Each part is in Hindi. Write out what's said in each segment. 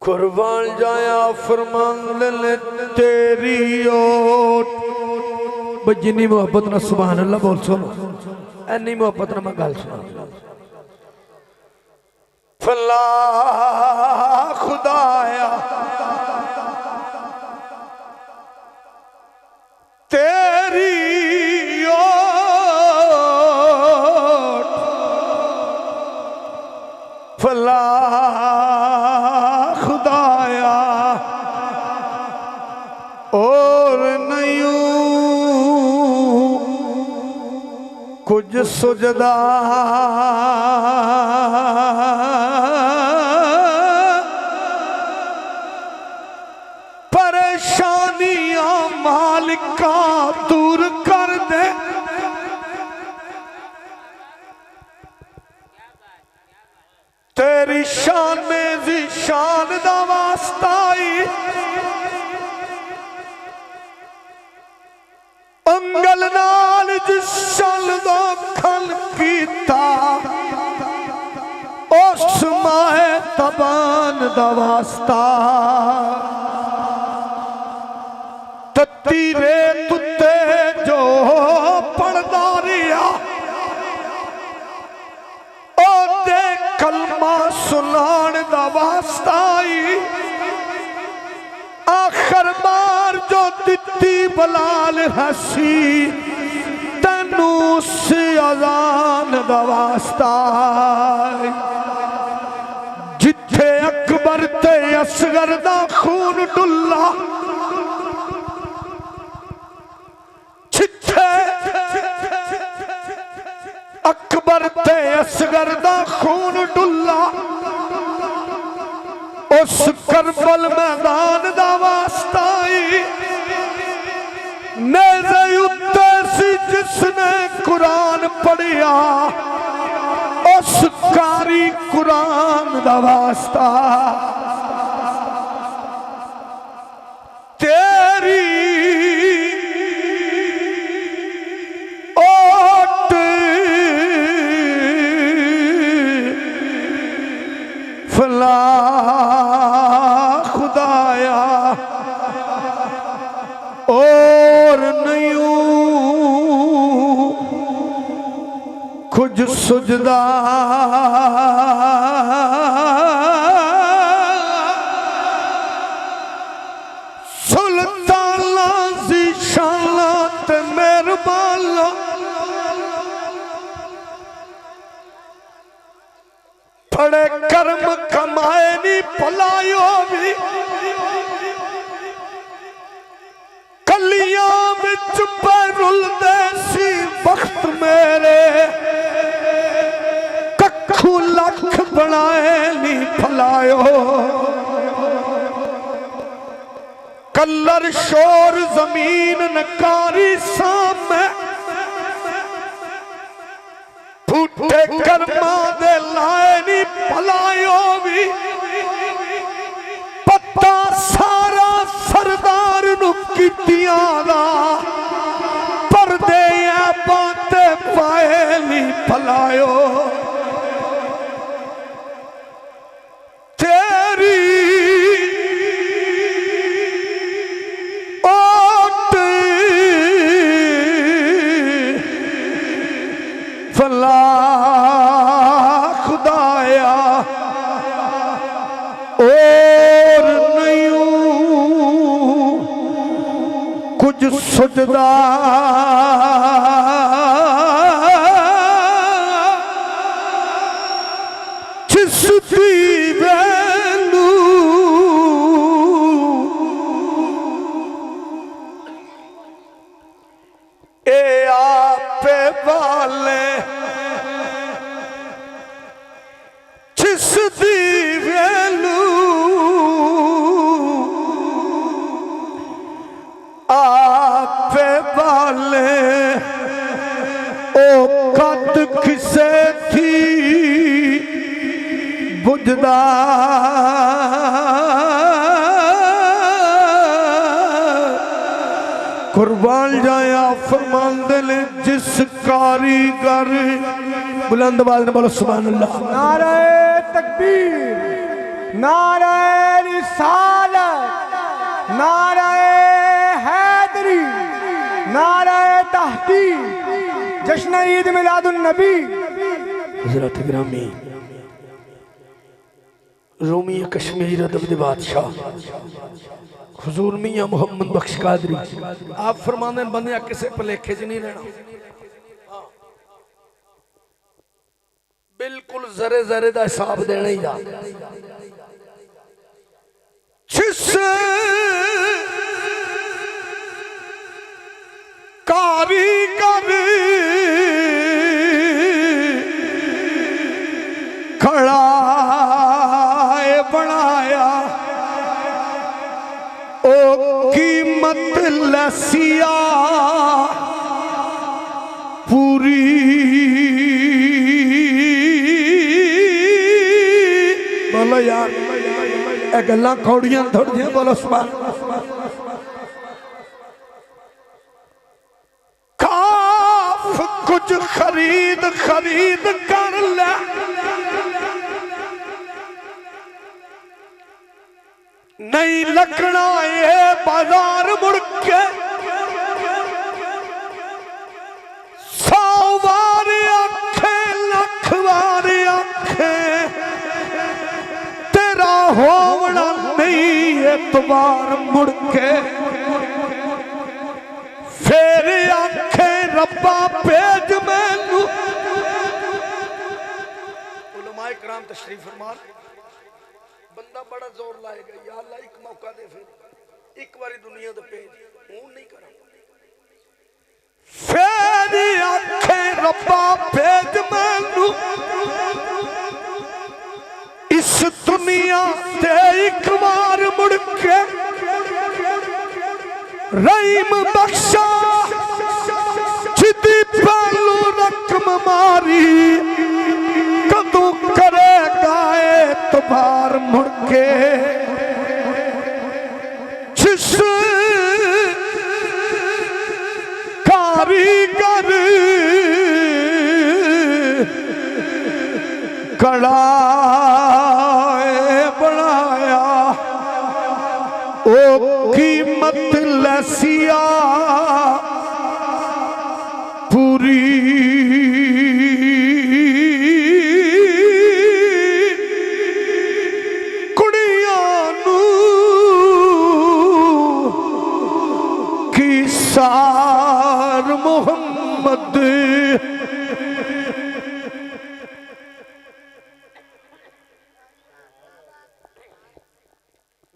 कुर्बान जाया फरमान ले तेरी ओट। जिन्नी मोहब्बत ना सुभान अल्लाह बोल सुनो, एनी मोहब्बत ना मैं गल सुना। फला खुदाया तेरी ओट, फला खुदाया और नहीं कुछ सुजदा। परेशानियां मालिका दूर कर दे, तेरी शान में जी शान दा वास्ता ही अंगल नाल जिस शान दा खल कीता उस माए तबान दा वास्ता। तत्ती रेत उत्ते जो पढ़दा रिया ओदे कलमा सुनाण दा वास्ता ही आखिर बार जो दिती बलाल हसी तैनू से अजान दा वास्ता। जिथे अकबर ते असगर दा खून डुल्ला, जिथे अकबर ते असगर दा खून डुल्ला उस करबल मैदान दा वास्ता ही नेज़े उत्ते सी जिसने कुरान पढ़िया उस कारी कुरान दा वास्ता। तेरी ओट फला खुदाया और नहीं कुछ सुजदा। सुल्ताना सी शाना ते मेहरबाना बड़े कर्म कमाए नी भलायो भी कलियां विच रुलदे सी वक्त मेरे कखू लख बनाए नी भलायो। कलर शोर जमीन नकारी सामे फूटे कर्मा दे लाए नी भलायो भी पत्ता सारा सरदार नु कीतियां दा परदे बाते पाए नी भलायो। तेरी ओट फला खुदाया और नहीं कुछ सुजदा। जिसदी वैलू ए आपे वाले, जिसदी वैलू आपे वाले ओ कद किसे थी बुझदा। कुर्बान जाया फरमांदे ने जिस कारीगर बुलंद आवाज में बोलो सुभान अल्लाह। नारे तकबीर। नारे रिसालत, नारे हैदरी, नारे तहकीक, जश्न ईद मिलादुन नबी। हज़रत ग्रामी रूमी कश्मीर अदब दे बादशाह हुजूर मियां मोहम्मद बख्श कादरी आप फरमाने बंदे किसे भलेखे च नहीं रहना, बिल्कुल जरे जरे का हिसाब देना ही जा। जिस कारीगर खड़ा बनाया ओ कीमत लसिया पूरी बोलो यार ये गल्लां कौड़ियां थोड़ियां बोलो सुभान। काफ कुछ खरीद खरीद कर ले नहीं लगना ये बाजार मुड़ के 100 बार आंखें लख बार आंखें तेरा होना नहीं एतबार मुड़ के फिर आंखें रब्बा भेज मैनू। उलमाए कराम तशरीफ फरमान बंदा बड़ा जोर लाएगा या अल्लाह एक मौका दे फिर एक बारी दुनिया दे पेज हूं नहीं करा फिर आंखें रब्बा भेज मैनू इस दुनिया से एक बार मुड़ के रहीम बख्शा जिदी पहलू रकम मारी कदू करेगा एतबार मुड़ के जिस कारीगर कड़ा बनाया ओ कीमत लसिया पूरी सार मोहम्मद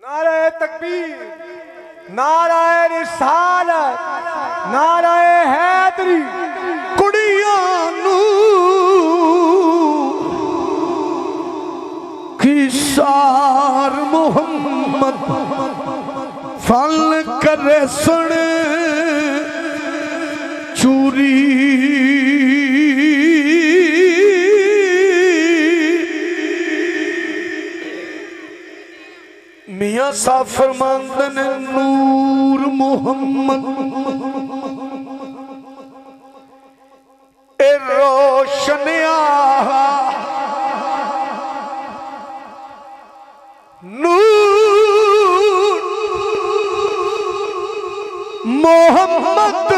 नारे तकबीर, नारे रिसालत, नारे हैदरी। कुड़ियां नू की सार मोहम्मद फल करे सुन चूरी मियां साहब फरमांदे ने नूर मोहम्मद ए रोशनिया नूर मोहम्मद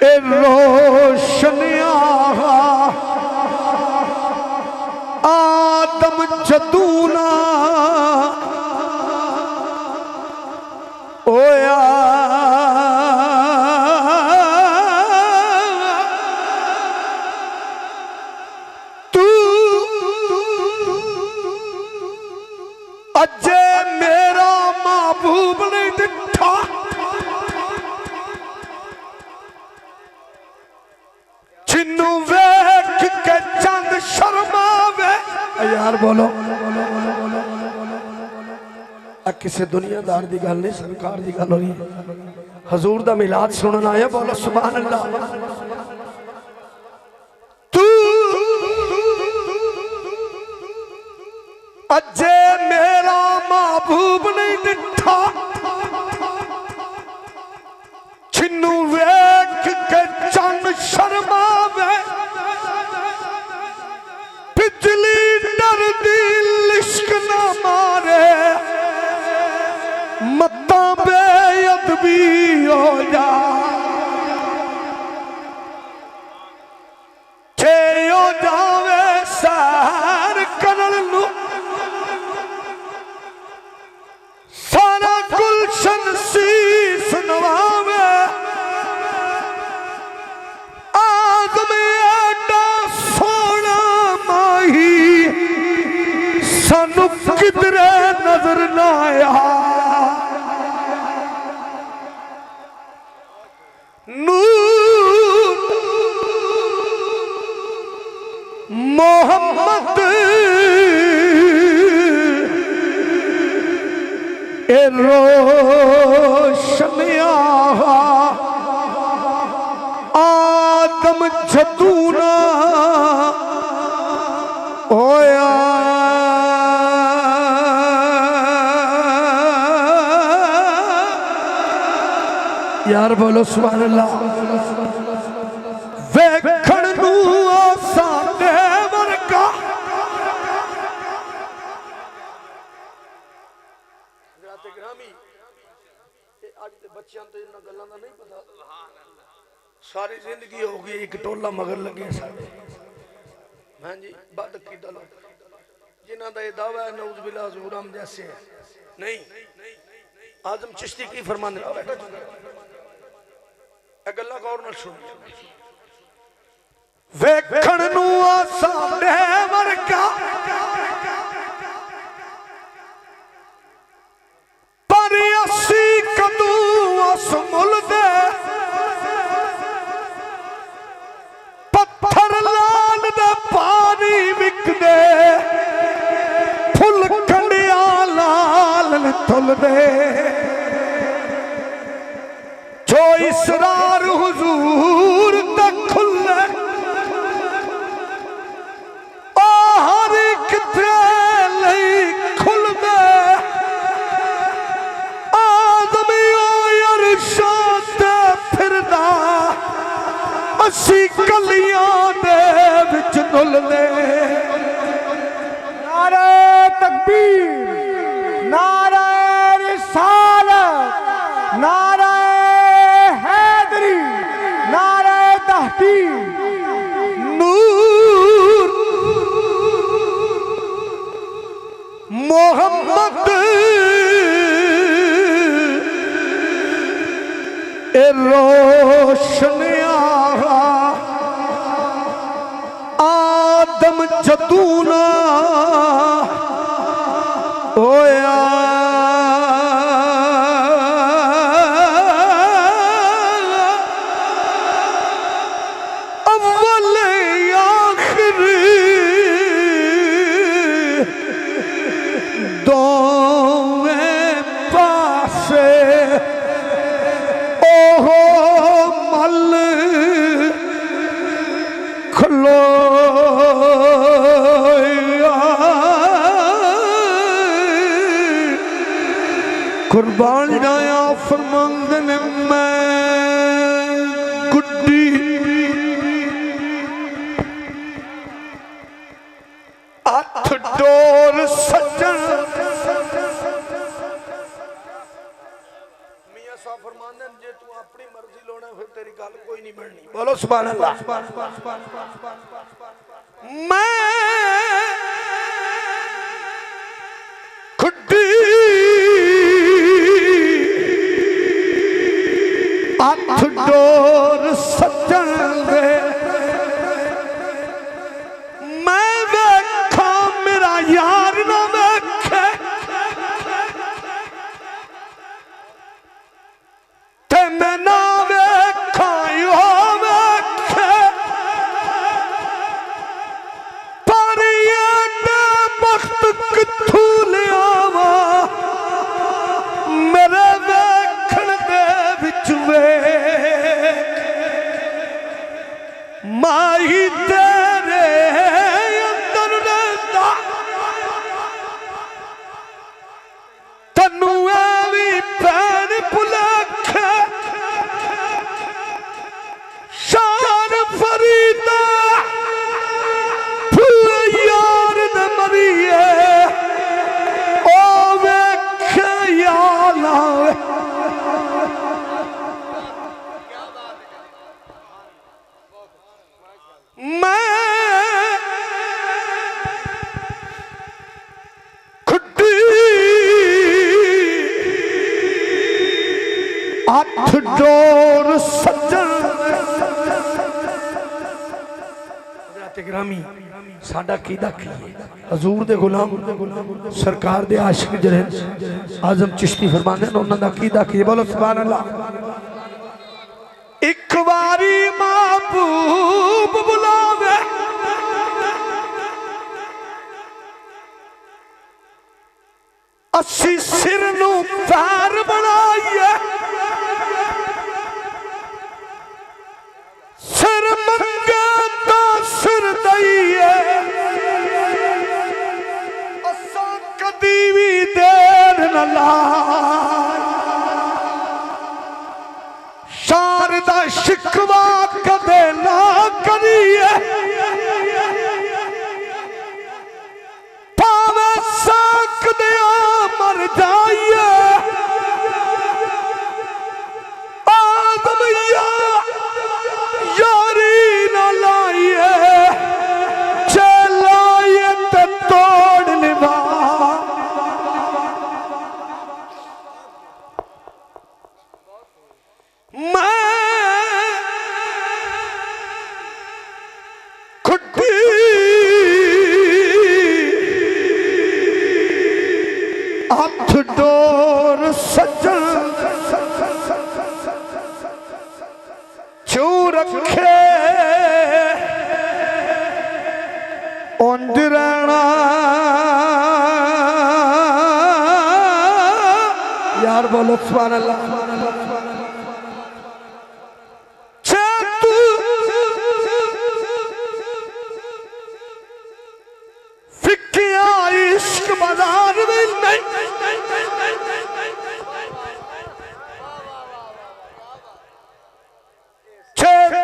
ए रोशनिया आदम जदूना ओया तू अजे मेरा महबूब नहीं दिखा जिन्नू वेख के चंद शर्मावे यार बोलो किसी दुनियादार की गल नहीं सरकार की गल हो रही हजूर दा मिलाद सुनना आया बोलो सुभान अल्लाह। तू अजे मेरा महबूब नहीं दिखा जिन्नू वेख के चंद शर्मावे हो जा छे हो जावे सैर करन नू सारा गुलशन शीस नवावे आदम एडा सोना माही सानू किधरे नजर ना आया नूर मोहम्मद ए रोशनिया आदम जदूना होया यार बोलो सुभान अल्लाह वेखण नू साडे वर्गा बच्चों तो इन गलों का नहीं पता सारी जिंदगी हो गई एक टोला मगर लगे साडे हाँ जी बद की दल जिन्हों का यह दावा है नऊज बिल्ला हजूर हम जैसे है नहीं आजम चिश्ती की फरमाने बैठा गल्ला गौर नाल सुन वेखण नू साडे वर्गा पर असी कदू अस मुलदे पत्थर लाल दे पानी विकदे फुल कंडिया लाल तुलदे जो इसरार हुजूर तक खुले ओ हर किथे लई खुल दे आदमी अरशां ते फिरदा असी कलियां दे विच नुलदे नारे तकबीर नारे रिसालत नारे हैदरी नारे तहकीम नूर मोहम्मद ए रोशनिया आदम जदूना होया अव्वल आखिर दोवें पासे ओहो मल खलोया कुर्बान जाया फरमांद ने मैं गुड्डी हथ डोर सज्जन मियां साहब फरमांदे जे तू अपनी मर्जी लोना फिर तेरी गल कोई नहीं बननी बोलो सुभान अल्लाह मैं गुड्डी हथ डोर सज्जन दे मैं वेखा मेरा यार ना वेखे ते मैं ना वेखा यो वेखे पर ये वक्त किथू लियावा मेरे वेखण दे विच माही तेरे अंदर रहंदा तन्नू भी भैन भुलेखे हथ डोर सज्जन ग्रामी साडा कीदा की हजूर दे गुलाम सरकार दे आशिक जरे आजम चिश्ती फरमाने उन्हां दा कीदा की बोलो सुभान अल्लाह। एक बारी महबूब बुलावे अस्सी सिर नू पैर बनाइए सिर मंगे तो सिर दईए असा कदी भी देर न लाए शारदा शिकवा कदे ना करिए भावे सकदे मर जाइए आदमिया यारी न लाइए चलाइए ते तोड़ निभा हथ डोर सज्जन चू रखे उंज रहना यार बोलो सुभान अल्लाह। फिकिया इश्क बाजार में नहीं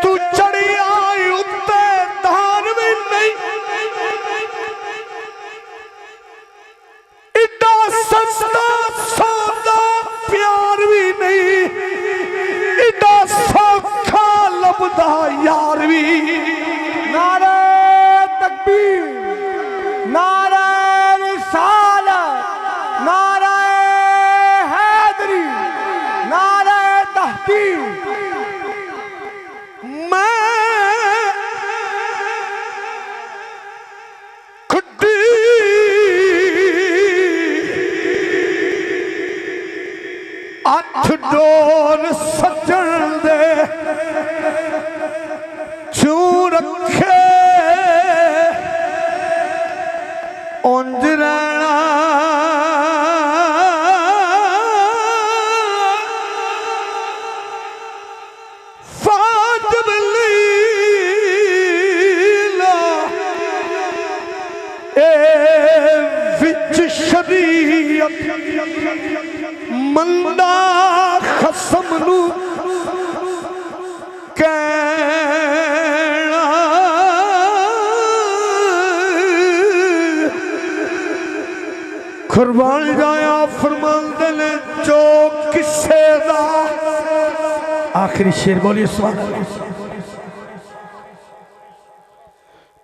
तू चढ़ी आई उत्ते धार में नहीं इतना सस्ता सौदा प्यार भी नहीं इतना सौखा लभदा यार भी। नारे तकबीर नारे रिसालत नारे हैदरी नारे तहकीक। हथ डोर सज्जन दे चू रखे उंज रहना फाजब लीला ए विच शरीयत मंदा खसम नू कहना कुर्बान जाया फरमांदे ने जो किसे दा आखिरी शेर बोलिए सुभान अल्लाह।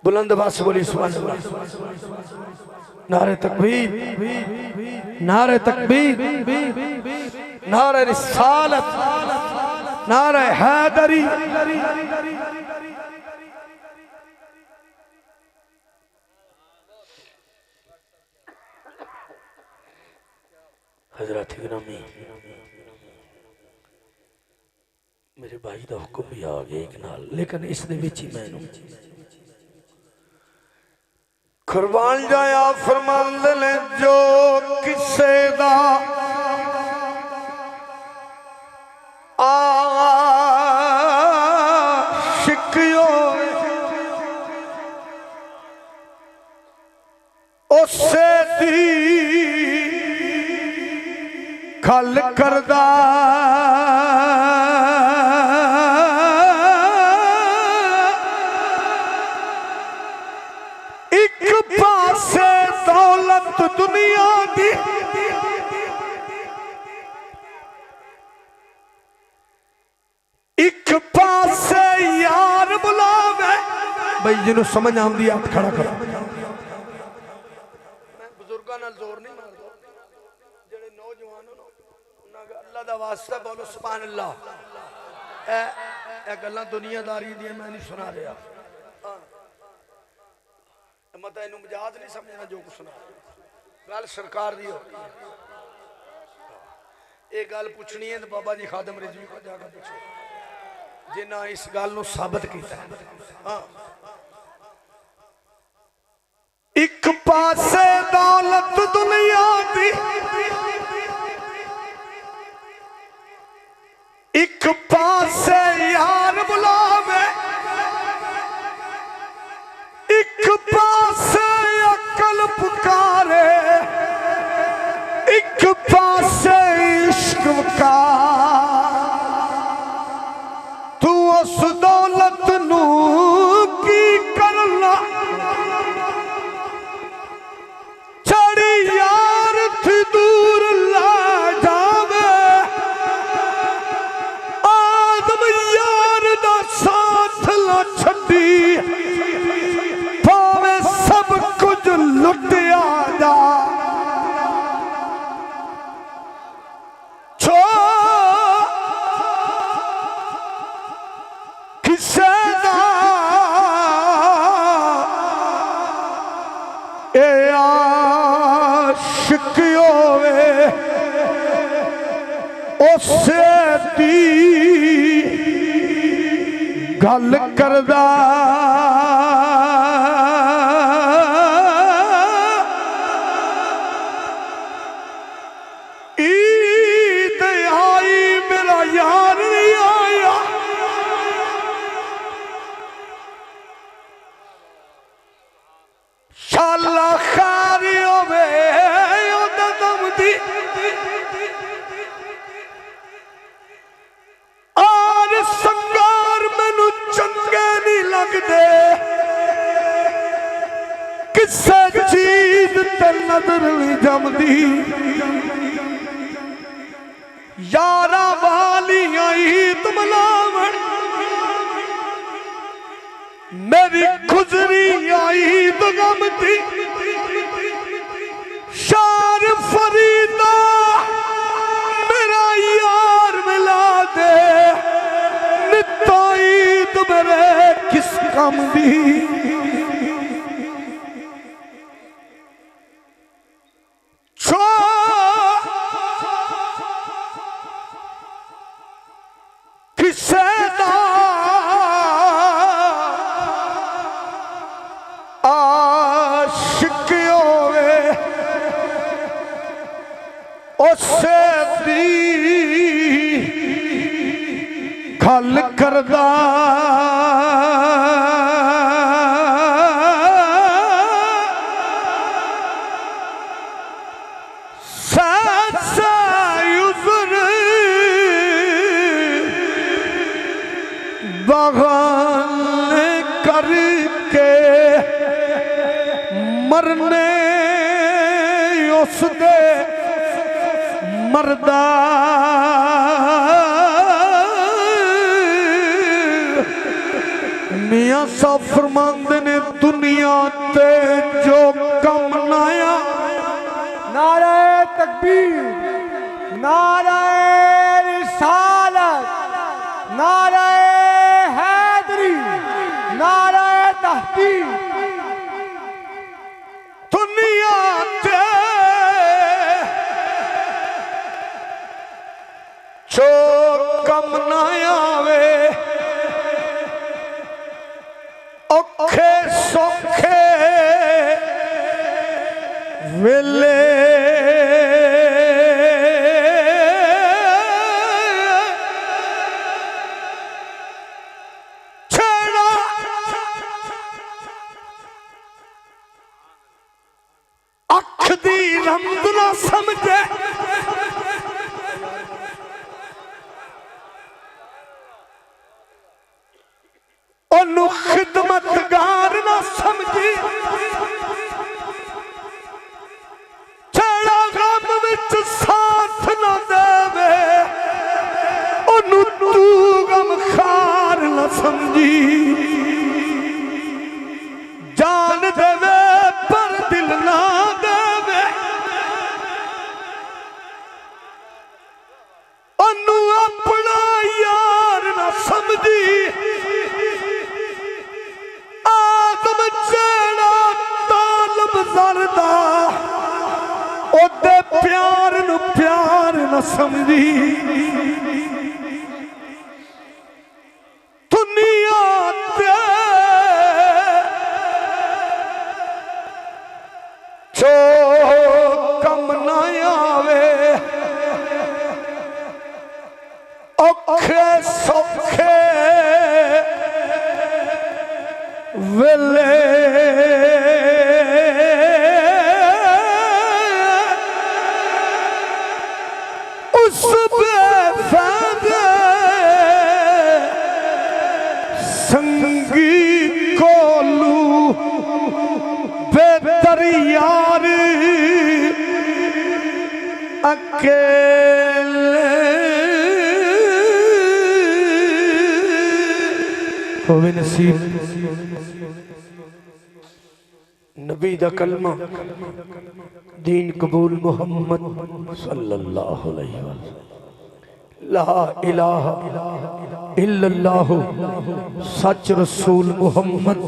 बुलंद आवाज से बोलिए सुभान अल्लाह। नारे तकबीर नारे तकबीर नारे रिसालत नारे हैदरी। हजरत गिरामी मेरे भाई का हुक्म भी आ गया एक नाल लेकिन इस दे विच ही मैनू कुर्बान जाया फरमांदे ने जो किसे दा आशिक होए उसे दी गल करदा पासे दौलत दुनिया दी एक पासे यार बुलावे भाई जिन्हों समझ आती हाथ खड़ा करो। मैं बुजुर्गों नाल जोर नहीं मारदा जेड़े नौजवान उन्हां दा अल्लाह दा वास्ता बोलो सुभान अल्लाह। गल्लां दुनियादारी दी मैं नहीं सुना रहा, मत इनू मजाक नहीं समझना जो कुछ सुना, गल सरकार दी हो। ये गल पूछनी है तो बाबा जी खादम रिजवी को जाकर पूछो जिन्हें इस गल नू साबित किया। हाँ, एक पासे दौलत दुनिया दी, एक पासे यार बुलावे, एक पासे अकल पुकारे, एक पासे इश्क का। तू उस दौलत नू की करना, चढ़ी यार थी दूर ला जावे, आदम यार दा साथ ला छड़ी, भावे सब कुछ लुटिया जा। किसे दा ए आशिक होवे उसे दी गल करदा, ईद आई मेरा यार नहीं आया, शाला खारी होवे ओदा दम दी, और संगार मैनू चंगे नहीं लगदे, किसे चीज ते नजर नहीं जमदी। यारा वालियां ईद मनावन, मेरी गुजरी आई तो गम थी। शार फरीदा मेरा यार मिला दे, नित्ता ईद मेरे किस कम दी। किसे दा आशिक होवे उसे दी गल करदा, बगान करके मरने उसदे मरदा, मियां साहब फरमांदे ने दुनिया ते जो कम नाया। नारे तकबीर, नारे रिसालत, नारे हैदरी, नारे तहकीक। दुनिया ते जो कम ना आवे, औखे सौखे वेले छेड़ा अख दी रंग ना समझे, ओनू खिदमतगार ना समझी, छेड़ा गम विच साथ ना देवे, ओनू तू गम खार ना समझी। जान देवे पर दिल ना देवे, ओनू न समझी दुनिया ते जो कम न आवे औखे सौखे वेले उस बेफायदे संगी कोलू बेहतर यार अकेले होवे नसीब नबी दा कलमा दीन कबूल मुहम्मद सल्लल्लाहु अलैहि वसल्लम ला इलाहा इल्लल्लाह सच रसूल मुहम्मद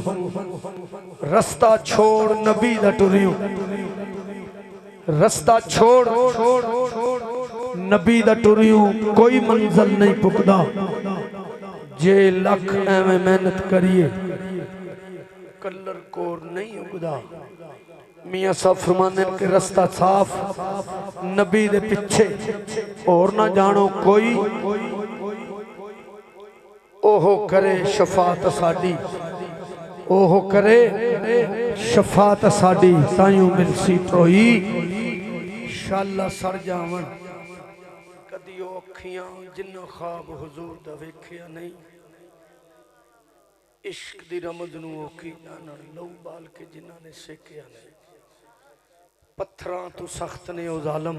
रास्ता छोड़ नबी दा टुरियो रास्ता छोड़ नबी दा टुरियो कोई मंजिल नहीं पुगदा जे लख एवें मेहनत करिए कलर कोर नहीं उगदा मियां साहब फरमाने के रास्ता साफ नबी दे पिछे और ना जानो कोई ओहो करे शफात साडी ओहो करे शफात साडी ताइयों मिलसी तोई शाला सर जावन कदी अखियां जिन्ना ख्वाब हुजूर दा वेखिया नहीं इश्क दी रमज नूं औखी जानन लहू बाल के जिन्हां ने सेकिया नहीं पत्थरां तू सख्त ने ओ जालम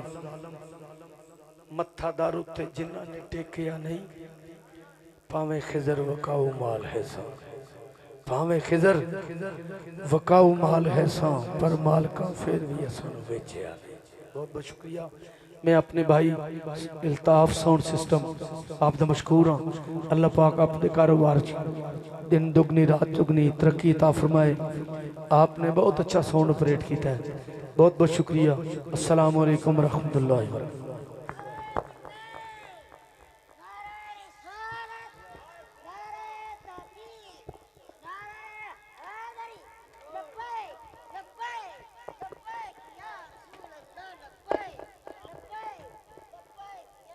मत्था दारू ते जिन्हां ने टेकिया नहीं भावें खिजर वकाऊ माल है सा भावें खिजर वकाऊ माल है सा पर माल का फिर भी असन बेचिया नहीं। बहुत बहुत शुक्रिया। मैं अपने भाई इल्ताफ साउंड सिस्टम आप दा मशकूर हाँ। अल्लाह पाक अपने कारोबार दिन दुगनी रात दुगनी तरक्की अता फरमाए। आपने बहुत अच्छा साउंड ऑपरेट किया है, बहुत बहुत शुक्रिया। अस्सलाम वालेकुम रहमतुल्लाहि व बरकातहू।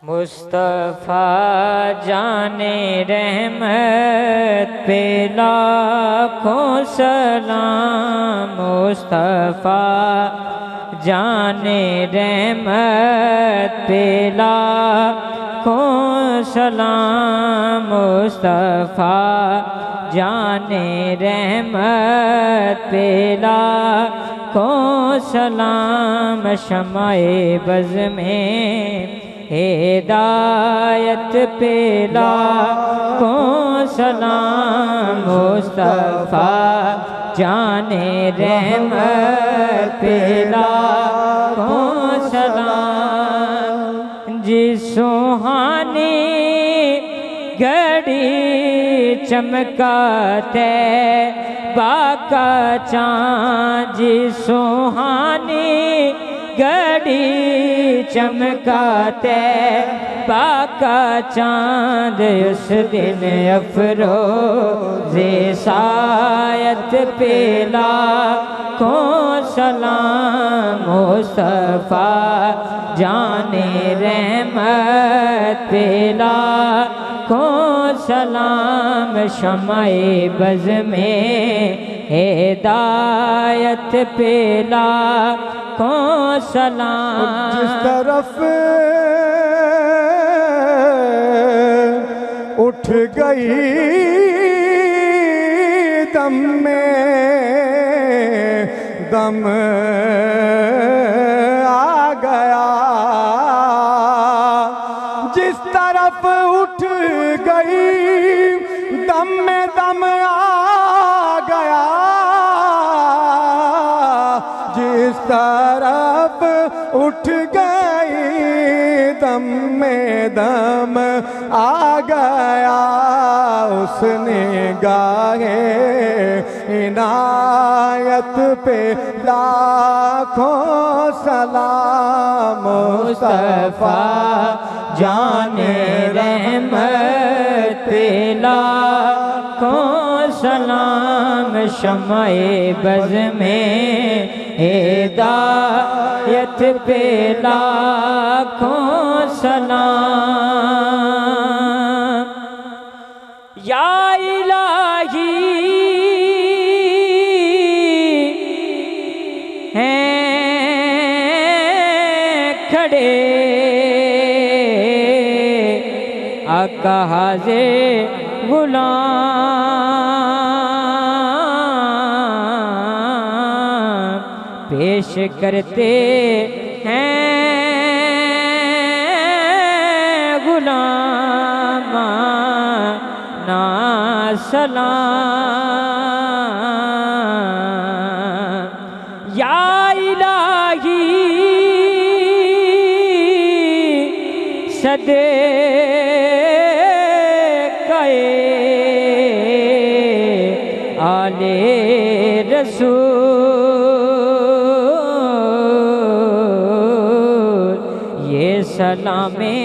मुस्तफ़ा जाने रहमत पे लाखों सलाम। मुस्तफ़ा जाने रहमत पे लाखों सलाम। मुस्तफ़ा जाने रहमत पे लाखों सलाम। शमाए बज़ में हिदायत पे लाखों सलाम। मुस्तफ़ा जाने रहमत पे लाखों सलाम। जिस सुहानी घड़ी चमकाते बाका चाँद। जिस सुहानी घड़ी चमकाते बाका चाँद। उस दिन अफरोज़े सायत पे लाखों सलाम। मुस्तफ़ा जाने रहमत पे लाखों सलाम। शमाए बज़ में हिदायत पे लाखों सलाम। जिस तरफ उठ गई दम में दम आ गया। जिस तरफ उठ गई दम में दम आ गया। जिस तरफ उठ गई दम में दम आ गया, उसने गाहे इनायत पे लाखों सलाम। मुस्तफा जाने रहमत पे लाखों सलाम। शम्ए बज़ में हिदायत पे लाखों सलाम। या इलाही हैं खड़े आका हाज़े गुलाम पेश करते हैं गुलाम ना सलाम। या इलाही सदे कए आले रसूल ये सलामे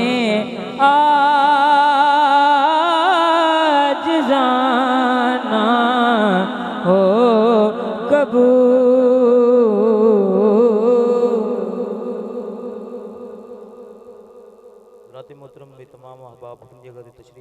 आज जाना हो कबूल। मोहतरम में तमाम अहबाब अपनी जगह तशरीफ